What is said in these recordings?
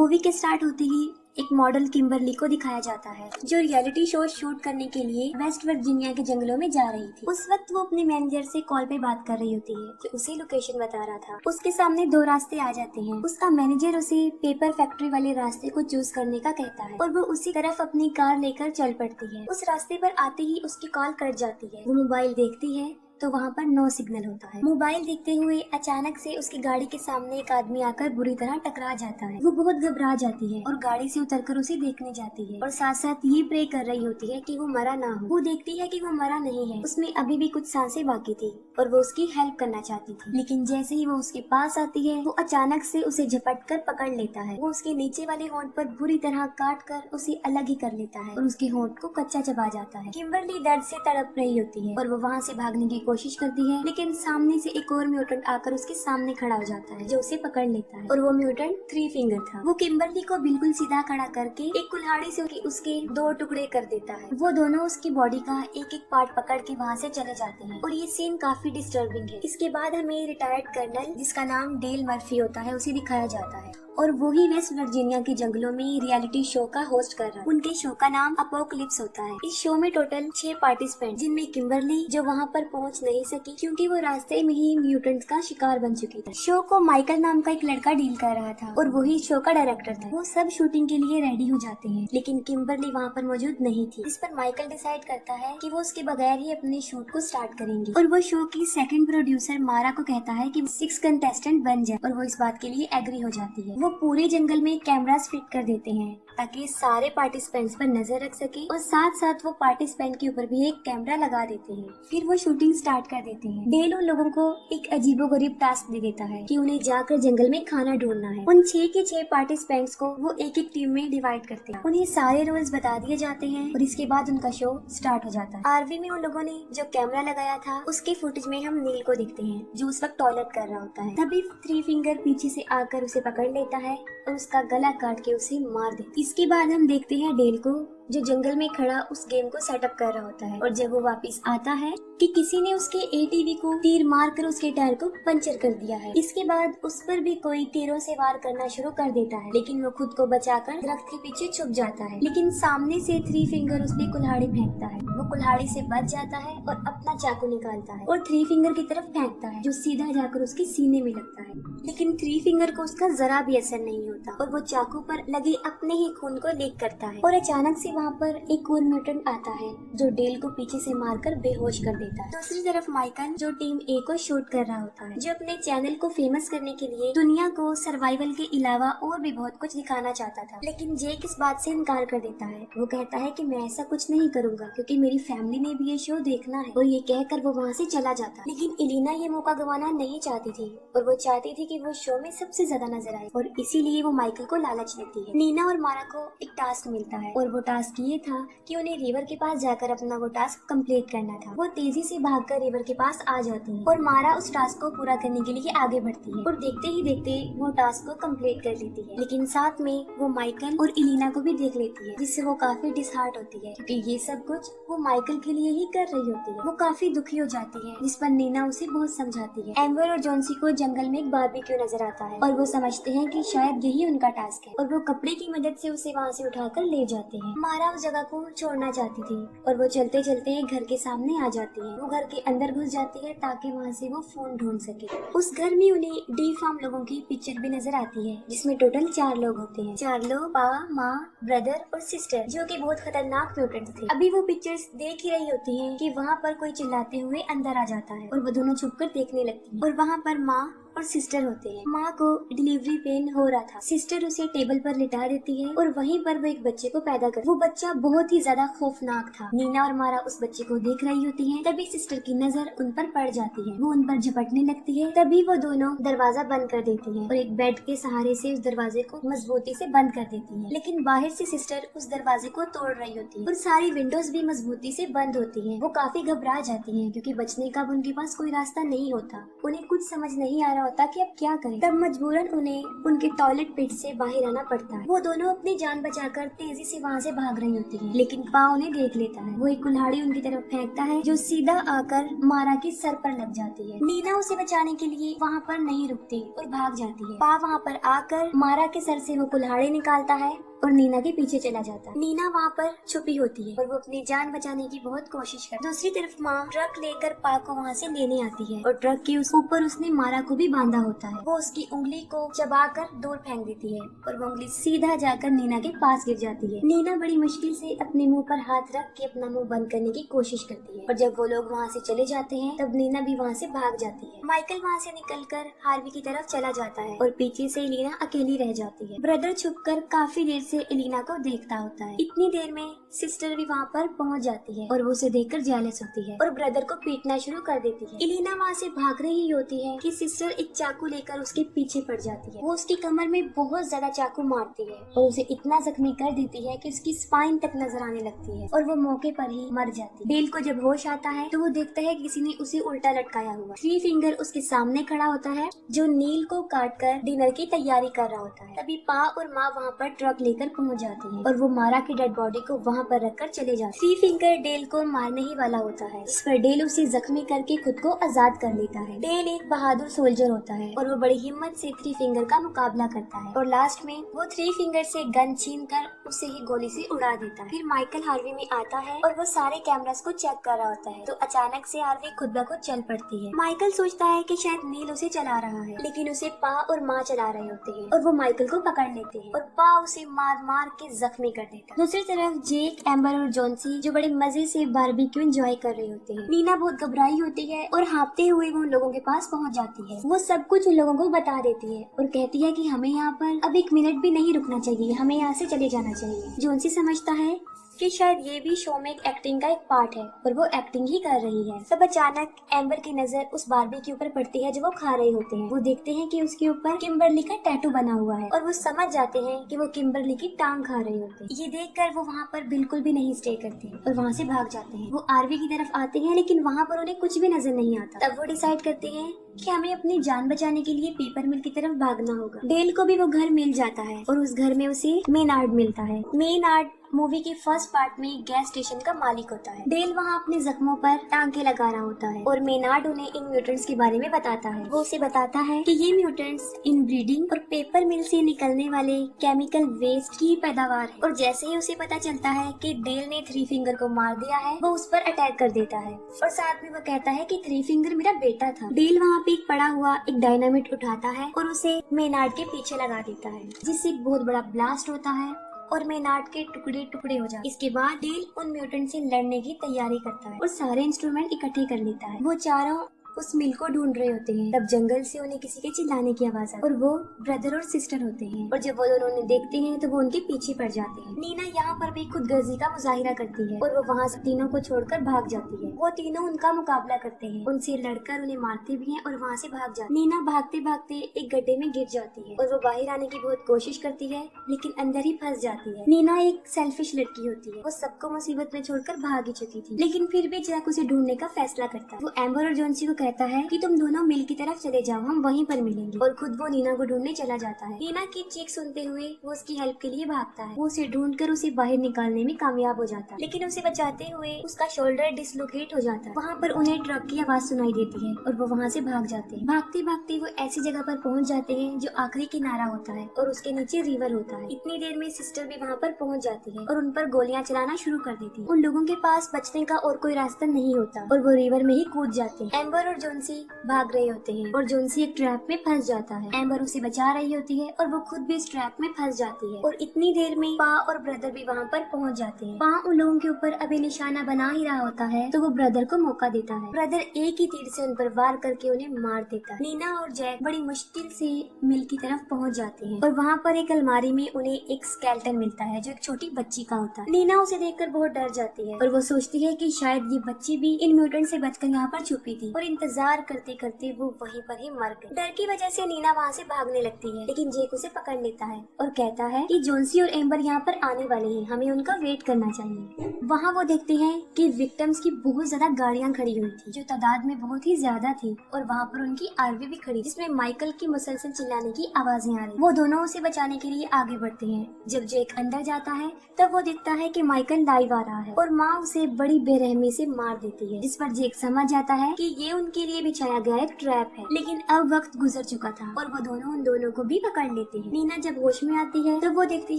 Movie के start होते ही एक मॉडल किम्बरली को दिखाया जाता है जो रियलिटी शो शूट करने के लिए वेस्ट वर्जीनिया के जंगलों में जा रही थी। उस वक्त वो अपने मैनेजर से कॉल पे बात कर रही होती है जो उसे लोकेशन बता रहा था। उसके सामने दो रास्ते आ जाते हैं। उसका मैनेजर उसे पेपर फैक्ट्री वाले रास्ते को चूज करने का कहता है और वो उसी तरफ अपनी कार लेकर चल पड़ती है। उस रास्ते पर आते ही उसकी कॉल कट जाती है। वो मोबाइल देखती है तो वहाँ पर नो सिग्नल होता है। मोबाइल देखते हुए अचानक से उसकी गाड़ी के सामने एक आदमी आकर बुरी तरह टकरा जाता है। वो बहुत घबरा जाती है और गाड़ी से उतरकर उसे देखने जाती है और साथ साथ ये प्रे कर रही होती है कि वो मरा ना हो। वो देखती है कि वो मरा नहीं है, उसमें अभी भी कुछ सांसें बाकी थी और वो उसकी हेल्प करना चाहती थी। लेकिन जैसे ही वो उसके पास आती है वो अचानक से उसे झपट कर पकड़ लेता है। वो उसके नीचे वाले होंठ पर बुरी तरह काट कर उसे अलग ही कर लेता है और उसके होंठ को कच्चा चबा जाता है। किम्बरली दर्द से तड़प रही होती है और वो वहाँ से भागने की कोशिश करती है, लेकिन सामने से एक और म्यूटेंट आकर उसके सामने खड़ा हो जाता है जो उसे पकड़ लेता है और वो म्यूटेंट थ्री फिंगर था। वो किम्बरली को बिल्कुल सीधा खड़ा करके एक कुल्हाड़ी से उसके दो टुकड़े कर देता है। वो दोनों उसकी बॉडी का एक एक पार्ट पकड़ के वहाँ से चले जाते हैं और ये सीन काफी डिस्टर्बिंग है। इसके बाद हमें रिटायर्ड कर्नल जिसका नाम डेल मर्फी होता है उसे दिखाया जाता है और वो ही वेस्ट वर्जीनिया के जंगलों में रियलिटी शो का होस्ट कर रहा है। उनके शो का नाम अपोकलिप्स होता है। इस शो में टोटल 6 पार्टिसिपेंट जिनमें किम्बरली जो वहाँ पर पहुँच नहीं सकी क्योंकि वो रास्ते में ही म्यूटेंट्स का शिकार बन चुकी थी। शो को माइकल नाम का एक लड़का डील कर रहा था और वही शो का डायरेक्टर था। वो सब शूटिंग के लिए रेडी हो जाते हैं लेकिन किम्बरली वहाँ पर मौजूद नहीं थी। इस पर माइकल डिसाइड करता है कि वो उसके बगैर ही अपने शूट को स्टार्ट करेंगे और वो शो की सेकंड प्रोड्यूसर मारा को कहता है कि 6 कंटेस्टेंट बन जाए और वो इस बात के लिए एग्री हो जाती है। वो पूरे जंगल में कैमरास फिट कर देते हैं ताकि सारे पार्टिसिपेंट्स पर नजर रख सके और साथ साथ वो पार्टिसिपेंट के ऊपर भी एक कैमरा लगा देते हैं। फिर वो शूटिंग स्टार्ट कर देते हैं। डेल उन लोगों को एक अजीबोगरीब टास्क दे देता है कि उन्हें जाकर जंगल में खाना ढूंढना है। उन 6 के 6 पार्टिसिपेंट्स को वो एक एक टीम में डिवाइड करते हैं। उन्हें सारे रूल्स बता दिए जाते हैं और इसके बाद उनका शो स्टार्ट हो जाता है। आरवी में उन लोगों ने जो कैमरा लगाया था उसके फुटेज में हम नील को देखते हैं जो उस वक्त टॉयलेट कर रहा होता है। तभी थ्री फिंगर पीछे से आकर उसे पकड़ लेता है और उसका गला काट के उसे मार देता है। इसके बाद हम देखते हैं डेल को जो जंगल में खड़ा उस गेम को सेटअप कर रहा होता है और जब वो वापस आता है कि किसी ने उसके एटीवी को तीर मार कर उसके टायर को पंचर कर दिया है। इसके बाद उस पर भी कोई तीरों से वार करना शुरू कर देता है लेकिन वो खुद को बचाकर दरख्त के पीछे छुप जाता है। लेकिन सामने से थ्री फिंगर उस पर कुल्हाड़ी फेंकता है। वो कुल्हाड़ी से बच जाता है और अपना चाकू निकालता है और थ्री फिंगर की तरफ फेंकता है जो सीधा जाकर उसके सीने में लगता है। लेकिन थ्री फिंगर को उसका जरा भी असर नहीं होता और वो चाकू पर लगे अपने ही खून को लीक करता है और अचानक से वहाँ पर एक और म्यूटेंट आता है जो डेल को पीछे से मारकर बेहोश कर देता है। दूसरी तरफ माइकल जो टीम ए को शूट कर रहा होता है जो अपने चैनल को फेमस करने के लिए दुनिया को सर्वाइवल के अलावा और भी बहुत कुछ दिखाना चाहता था। लेकिन जेक इस बात से इनकार कर देता है। वो कहता है कि मैं ऐसा कुछ नहीं करूंगा क्योंकि मेरी फैमिली ने भी ये शो देखना है और ये कहकर वो वहाँ से चला जाता। लेकिन एलिना ये मौका गंवाना नहीं चाहती थी और वो चाहती थी कि वो शो में सबसे ज्यादा नजर आए और इसीलिए वो माइकल को लालच देती है। नीना और मारा को एक टास्क मिलता है और वो टास्क ये था कि उन्हें रिवर के पास जाकर अपना वो टास्क कंप्लीट करना था। वो तेजी से भागकर रिवर के पास आ जाती है और मारा उस टास्क को पूरा करने के लिए आगे बढ़ती है और देखते ही देखते वो टास्क को कंप्लीट कर लेती है। लेकिन साथ में वो माइकल और एलिना को भी देख लेती है जिससे वो काफी डिसहार्ट होती है क्योंकि ये सब कुछ वो माइकल के लिए ही कर रही होती है। वो काफी दुखी हो जाती है जिस पर नीना उसे बहुत समझाती है। एम्बर और जॉन्सी को जंगल में एक बारबेक्यू नजर आता है और वो समझते हैं कि शायद यही उनका टास्क है और वो कपड़े की मदद से उसे वहाँ से उठाकर ले जाते हैं। मारा उस जगह को छोड़ना चाहती थी और वो चलते चलते घर के सामने आ जाती है। वो घर के अंदर घुस जाती है ताकि वहाँ से वो फोन ढूंढ सके। उस घर में उन्हें डी फार्म लोगों की पिक्चर भी नजर आती है जिसमें टोटल 4 लोग होते हैं। 4 लोग पापा, माँ, ब्रदर और सिस्टर जो कि बहुत खतरनाक म्यूटेंट थे। अभी वो पिक्चर्स देख ही रही होती है कि वहाँ पर कोई चिल्लाते हुए अंदर आ जाता है और वो दोनों छुपकर देखने लगती है और वहाँ पर माँ और सिस्टर होते हैं। माँ को डिलीवरी पेन हो रहा था। सिस्टर उसे टेबल पर लिटा देती है और वहीं पर वो एक बच्चे को पैदा कर। वो बच्चा बहुत ही ज्यादा खौफनाक था। नीना और मारा उस बच्चे को देख रही होती हैं। तभी सिस्टर की नजर उन पर पड़ जाती है। वो उन पर झपटने लगती है। तभी वो दोनों दरवाजा बंद कर देती है और एक बेड के सहारे से उस दरवाजे को मजबूती से बंद कर देती है। लेकिन बाहर से सिस्टर उस दरवाजे को तोड़ रही होती है और सारी विंडोज भी मजबूती से बंद होती है। वो काफी घबरा जाती है क्योंकि बचने का उनके पास कोई रास्ता नहीं होता। उन्हें कुछ समझ नहीं आ रहा होता कि अब क्या करें। तब मजबूरन उन्हें उनके टॉयलेट पिट से बाहर आना पड़ता है। वो दोनों अपनी जान बचाकर तेजी से वहाँ से भाग रही होती है, लेकिन पा उन्हें देख लेता है। वो एक कुल्हाड़ी उनकी तरफ फेंकता है जो सीधा आकर मारा के सर पर लग जाती है। नीना उसे बचाने के लिए वहाँ पर नहीं रुकती और भाग जाती है। पा वहाँ पर आकर मारा के सर से वो कुल्हाड़ी निकालता है और नीना के पीछे चला जाता है। नीना वहाँ पर छुपी होती है और वो अपनी जान बचाने की बहुत कोशिश करती है। दूसरी तरफ माँ ट्रक लेकर पा को वहाँ से लेने आती है और ट्रक के ऊपर उसने मारा को भी बांधा होता है। वो उसकी उंगली को चबाकर दूर फेंक देती है और वो उंगली सीधा जाकर नीना के पास गिर जाती है। नीना बड़ी मुश्किल से अपने मुंह पर हाथ रख के अपना मुंह बंद करने की कोशिश करती है और जब वो लोग वहाँ से चले जाते हैं तब नीना भी वहाँ से भाग जाती है। माइकल वहाँ से निकलकर हार्वी की तरफ चला जाता है और पीछे से एलिना अकेली रह जाती है। ब्रदर छुपकर काफी देर से एलिना को देखता होता है। इतनी देर में सिस्टर भी वहाँ पर पहुँच जाती है और वो उसे देखकर जेलस होती है और ब्रदर को पीटना शुरू कर देती है। एलिना वहाँ से भाग रही होती है कि सिस्टर एक चाकू लेकर उसके पीछे पड़ जाती है। वो उसकी कमर में बहुत ज्यादा चाकू मारती है और उसे इतना जख्मी कर देती है कि उसकी स्पाइन तक नजर आने लगती है और वो मौके पर ही मर जाती है। डेल को जब होश आता है तो वो देखता है किसी ने उसे उल्टा लटकाया हुआ। थ्री फिंगर उसके सामने खड़ा होता है जो नील को काट कर डिनर की तैयारी कर रहा होता है। तभी पा और माँ वहाँ पर ट्रक लेकर पहुँच जाती है और वो मारा की डेड बॉडी को वहाँ पर रखकर चले जाते हैं। थ्री फिंगर डेल को मारने ही वाला होता है, जिस पर डेल उसे जख्मी करके खुद को आजाद कर लेता है। डेल एक बहादुर सोल्जर होता है और वो बड़ी हिम्मत से थ्री फिंगर का मुकाबला करता है और लास्ट में वो थ्री फिंगर से गन छीन कर उसे ही गोली से उड़ा देता है। फिर माइकल हार्वी में आता है और वो सारे कैमरास को चेक कर रहा होता है तो अचानक से हार्वी खुद ब खुद चल पड़ती है। माइकल सोचता है कि शायद नील उसे चला रहा है, लेकिन उसे पा और माँ चला रहे होते हैं और वो माइकल को पकड़ लेते हैं और पा उसे मार मार के जख्मी कर देता है। दूसरी तरफ जेक, एम्बर और जॉन्सी जो बड़े मजे से बारबेक्यू एंजॉय कर रहे होते हैं। नीना बहुत घबराई होती है और हाँफते हुए वो उन लोगों के पास पहुंच जाती है। वो सब कुछ उन लोगों को बता देती है और कहती है कि हमें यहाँ पर अब एक मिनट भी नहीं रुकना चाहिए, हमें यहाँ से चले जाना चाहिए। जॉन्सी समझता है कि शायद ये भी शो में एक एक्टिंग का एक पार्ट है और वो एक्टिंग ही कर रही है। तब अचानक एम्बर की नजर उस बारबी के ऊपर पड़ती है जो वो खा रहे होते हैं। वो देखते हैं कि उसके ऊपर किम्बरली का टैटू बना हुआ है और वो समझ जाते हैं कि वो किम्बरली की टांग खा रहे होते हैं। ये देखकर वो वहाँ पर बिल्कुल भी नहीं स्टे करते और वहाँ से भाग जाते हैं। वो आरवी की तरफ आते हैं लेकिन वहाँ पर उन्हें कुछ भी नजर नहीं आता। तब वो डिसाइड करते हैं कि हमें अपनी जान बचाने के लिए पेपर मिल की तरफ भागना होगा। डेल को भी वो घर मिल जाता है और उस घर में उसे मेनार्ड मिलता है। मेनार्ड मूवी के फर्स्ट पार्ट में गैस स्टेशन का मालिक होता है। डेल वहाँ अपने जख्मों पर टांके लगा रहा होता है और मेनार्ड उन्हें इन म्यूटेंट्स के बारे में बताता है। वो उसे बताता है कि ये म्यूटेंट्स इन ब्रीडिंग और पेपर मिल से निकलने वाले केमिकल वेस्ट की पैदावार है। और जैसे ही उसे पता चलता है कि डेल ने थ्री फिंगर को मार दिया है, वो उस पर अटैक कर देता है और साथ में वो कहता है कि थ्री फिंगर मेरा बेटा था। डेल वहाँ पे एक पड़ा हुआ एक डायनामिट उठाता है और उसे मेनार्ड के पीछे लगा देता है, जिससे एक बहुत बड़ा ब्लास्ट होता है और मेनार्ड के टुकड़े टुकड़े हो जाते। इसके बाद डेल उन म्यूटेंट से लड़ने की तैयारी करता है और सारे इंस्ट्रूमेंट इकट्ठे कर लेता है। वो चारों उस मिल को ढूंढ रहे होते हैं। तब जंगल से उन्हें किसी के चिल्लाने की आवाज आती है और वो ब्रदर और सिस्टर होते हैं और जब वो दोनों उन्हें देखते हैं तो वो उनके पीछे पड़ जाते हैं। नीना यहाँ पर भी खुदगर्जी का मुजाहिरा करती है और वो वहाँ से तीनों को छोड़कर भाग जाती है। वो तीनों उनका मुकाबला करते हैं, उनसे लड़कर उन्हें मारते भी हैं और वहाँ से भाग जाती है। नीना भागते भागते एक गड्ढे में गिर जाती है और वो बाहर आने की बहुत कोशिश करती है लेकिन अंदर ही फंस जाती है। नीना एक सेल्फिश लड़की होती है, वो सबको मुसीबत में छोड़कर भाग ही चुकी थी, लेकिन फिर भी जैक उसे ढूंढने का फैसला करता है। वो एम्बर और जॉन्सी को कहता है कि तुम दोनों मिल की तरफ चले जाओ, हम वहीं पर मिलेंगे, और खुद वो नीना को ढूंढने चला जाता है। नीना की चीख सुनते हुए वो उसकी हेल्प के लिए भागता है। वो उसे ढूंढकर उसे बाहर निकालने में कामयाब हो जाता है, लेकिन उसे बचाते हुए उसका शोल्डर डिसलोकेट हो जाता है। वहाँ पर उन्हें ट्रक की आवाज सुनाई देती है और वो वहाँ से भाग जाते हैं। भागते भागते वो ऐसी जगह पर पहुँच जाते हैं जो आखिरी किनारा होता है और उसके नीचे रिवर होता है। इतनी देर में सिस्टर भी वहाँ पर पहुँच जाती है और उन पर गोलियां चलाना शुरू कर देती है। उन लोगों के पास बचने का और कोई रास्ता नहीं होता और वो रिवर में ही कूद जाते हैं। एम्बर और जॉन्सी भाग रहे होते हैं और जॉन्सी एक ट्रैप में फंस जाता है। एम्बर उसे बचा रही होती है और वो खुद भी इस ट्रैप में फंस जाती है और इतनी देर में पा और ब्रदर भी वहाँ पर पहुँच जाते हैं। पा उन लोगों के ऊपर अभी निशाना बना ही रहा होता है तो वो ब्रदर को मौका देता है। ब्रदर एक ही तीर से उन पर वार करके उन्हें मार देता है। नीना और जैक बड़ी मुश्किल से मिल की तरफ पहुँच जाते हैं और वहाँ पर एक अलमारी में उन्हें एक स्केलेटन मिलता है जो एक छोटी बच्ची का होता है। नीना उसे देखकर बहुत डर जाती है और वो सोचती है कि शायद ये बच्ची भी इन म्यूटेंट से बचकर यहाँ पर छुपी थी और इन इंतजार करते करते वो वहीं पर ही मर गई। डर की वजह से नीना वहाँ से भागने लगती है, लेकिन जेक उसे पकड़ लेता है और कहता है कि जोन्सी और एम्बर यहाँ पर आने वाले हैं, हमें उनका वेट करना चाहिए। वहाँ वो देखते हैं कि विक्टिम्स की बहुत ज्यादा गाड़ियाँ खड़ी हुई थी, जो तादाद में बहुत ही ज्यादा थी, और वहाँ पर उनकी आरवी भी खड़ी, जिसमें माइकल की मुसलसल चिल्लाने की आवाजें आ रही। वो दोनों उसे बचाने के लिए आगे बढ़ते हैं। जब जेक अंदर जाता है तब वो देखता है कि माइकल लाइव आ रहा है और माँ उसे बड़ी बेरहमी से मार देती है, जिस पर जेक समझ जाता है कि ये उनके लिए बिछाया गया एक ट्रैप है। लेकिन अब वक्त गुजर चुका था और वो दोनों उन दोनों को भी पकड़ लेते हैं। नीना जब होश में आती है तब वो देखती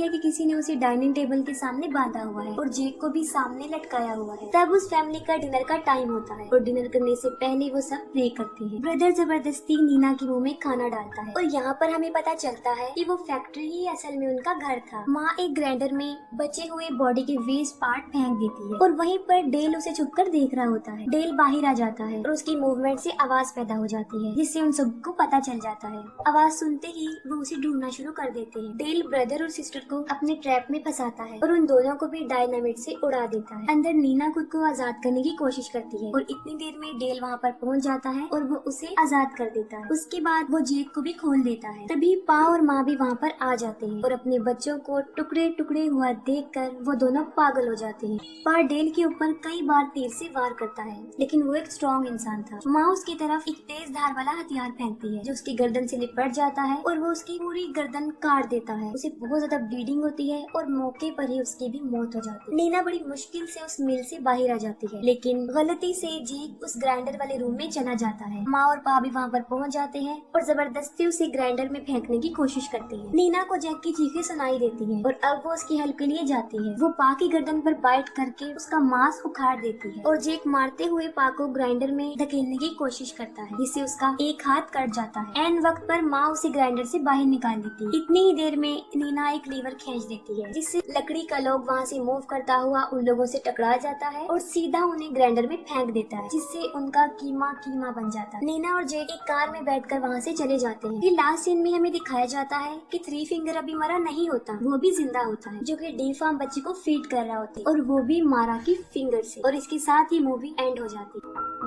है कि किसी ने उसे डाइनिंग टेबल के सामने बांधा हुआ है और जेक को भी सामने लटकाया हुआ है। तब उस फैमिली का डिनर का टाइम होता है और डिनर करने से पहले वो सब प्रे करते हैं। ब्रदर जबरदस्ती नीना के मुंह में खाना डालता है और यहाँ पर हमें पता चलता है कि वो फैक्ट्री ही असल में उनका घर था। माँ एक ग्राइंडर में बचे हुए बॉडी के वेस्ट पार्ट फेंक देती है और वहीं पर डेल उसे छुपकर देख रहा होता है। डेल बाहर आ जाता है और उसकी मूवमेंट से आवाज पैदा हो जाती है, जिससे उन सबको पता चल जाता है। आवाज सुनते ही वो उसे ढूंढना शुरू कर देते हैं। डेल ब्रदर और सिस्टर को अपने ट्रैप में फंसाता है और उन दोनों को भी डायनामिट से उड़ा देता है। अंदर नीना खुद को आजाद करने की कोशिश करती है और इतनी देर में डेल वहाँ पर पहुँच जाता है और वो उसे आजाद कर देता है। उसके बाद वो जेक को भी खोल देता है। तभी पा और माँ भी वहाँ पर आ जाते हैं और अपने बच्चों को टुकड़े टुकड़े हुआ देखकर वो दोनों पागल हो जाते हैं। पा डेल के ऊपर कई बार तीर से वार करता है, लेकिन वो एक स्ट्रॉन्ग इंसान था। माँ उसकी तरफ एक तेज धार वाला हथियार फेंकती है जो उसकी गर्दन से लिपट जाता है और वो उसकी पूरी गर्दन काट देता है। उसे बहुत ज्यादा ब्लीडिंग होती है और मौके पर ही उसकी भी मौत हो जाती है। नीना बड़ी मुश्किल से उस मिल से बाहर आ जाती है, लेकिन गलती से जेक उस ग्राइंडर वाले रूम में चला जाता है। माँ और पा भी वहाँ पर पहुँच जाते हैं और जबरदस्ती उसे ग्राइंडर में फेंकने की कोशिश करती है। नीना को जेक की चीखें सुनाई देती हैं और अब वो उसकी हेल्प के लिए जाती है। वो पा की गर्दन पर बाइट करके उसका मांस उखाड़ देती है और जेक मारते हुए पा को ग्राइंडर में धकेलने की कोशिश करता है, जिससे उसका एक हाथ कट जाता है। एन वक्त पर माँ उसे ग्राइंडर से बाहर निकाल देती है। इतनी ही देर में नीना एक लीवर खींच देती है, जिससे लकड़ी का लोग वहाँ से मूव करता हुआ उन लोगों से टकरा जाता है और सीधा उन्हें ग्राइंडर में फेंक देता है, जिससे उनका कीमा कीमा बन जाता है। नीना और जेक एक कार में बैठकर वहाँ से चले जाते हैं। फिर लास्ट सीन में हमें दिखाया जाता है कि थ्री फिंगर अभी मरा नहीं होता, वो भी जिंदा होता है, जो कि डी फार्म बच्चे को फीड कर रहा होता है और वो भी मारा की फिंगर से। और इसके साथ ही मूवी एंड हो जाती है।